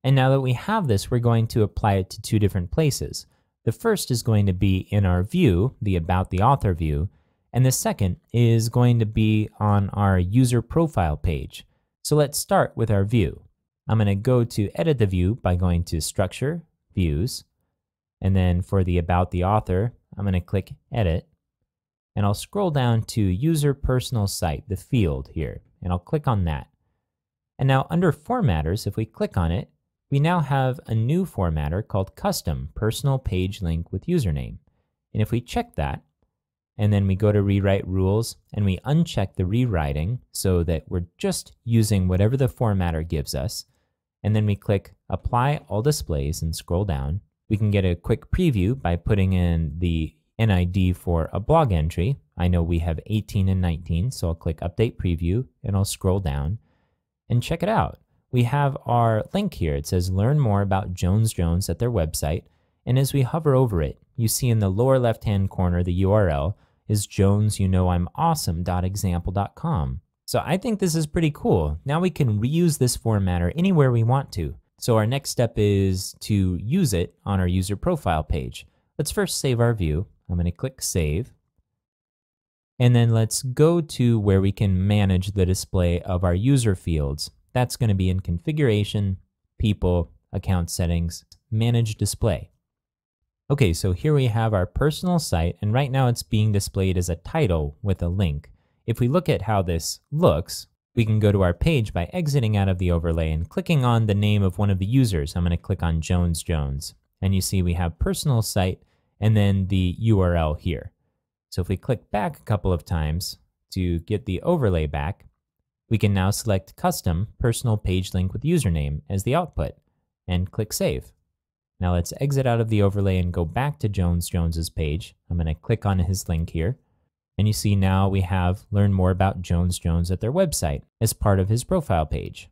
And now that we have this, we're going to apply it to two different places. The first is going to be in our view, the About the Author view, and the second is going to be on our user profile page. So let's start with our view. I'm going to go to edit the view by going to Structure, Views, and then for the About the Author, I'm going to click Edit, and I'll scroll down to User Personal Site, the field here, and I'll click on that. And now under Formatters, if we click on it, we now have a new formatter called Custom Personal Page Link with Username. And if we check that, and then we go to Rewrite Rules, and we uncheck the rewriting so that we're just using whatever the formatter gives us, and then we click Apply All Displays and scroll down, we can get a quick preview by putting in the NID for a blog entry. I know we have 18 and 19, so I'll click Update Preview, and I'll scroll down and check it out. We have our link here. It says Learn More About Jones Jones at their website, and as we hover over it, you see in the lower left-hand corner the URL is jonesknowimawesome.example.com. So I think this is pretty cool. Now we can reuse this formatter anywhere we want to. So our next step is to use it on our user profile page. Let's first save our view. I'm going to click Save. And then let's go to where we can manage the display of our user fields. That's going to be in Configuration, People, Account Settings, Manage Display. Okay, so here we have our personal site, and right now it's being displayed as a title with a link. If we look at how this looks, we can go to our page by exiting out of the overlay and clicking on the name of one of the users. I'm going to click on Jones Jones, and you see we have personal site and then the URL here. So if we click back a couple of times to get the overlay back, we can now select Custom Personal Page Link with Username as the output and click Save. Now let's exit out of the overlay and go back to Jones Jones's page. I'm going to click on his link here. And you see now we have Learn More About Jones Jones at their website as part of his profile page.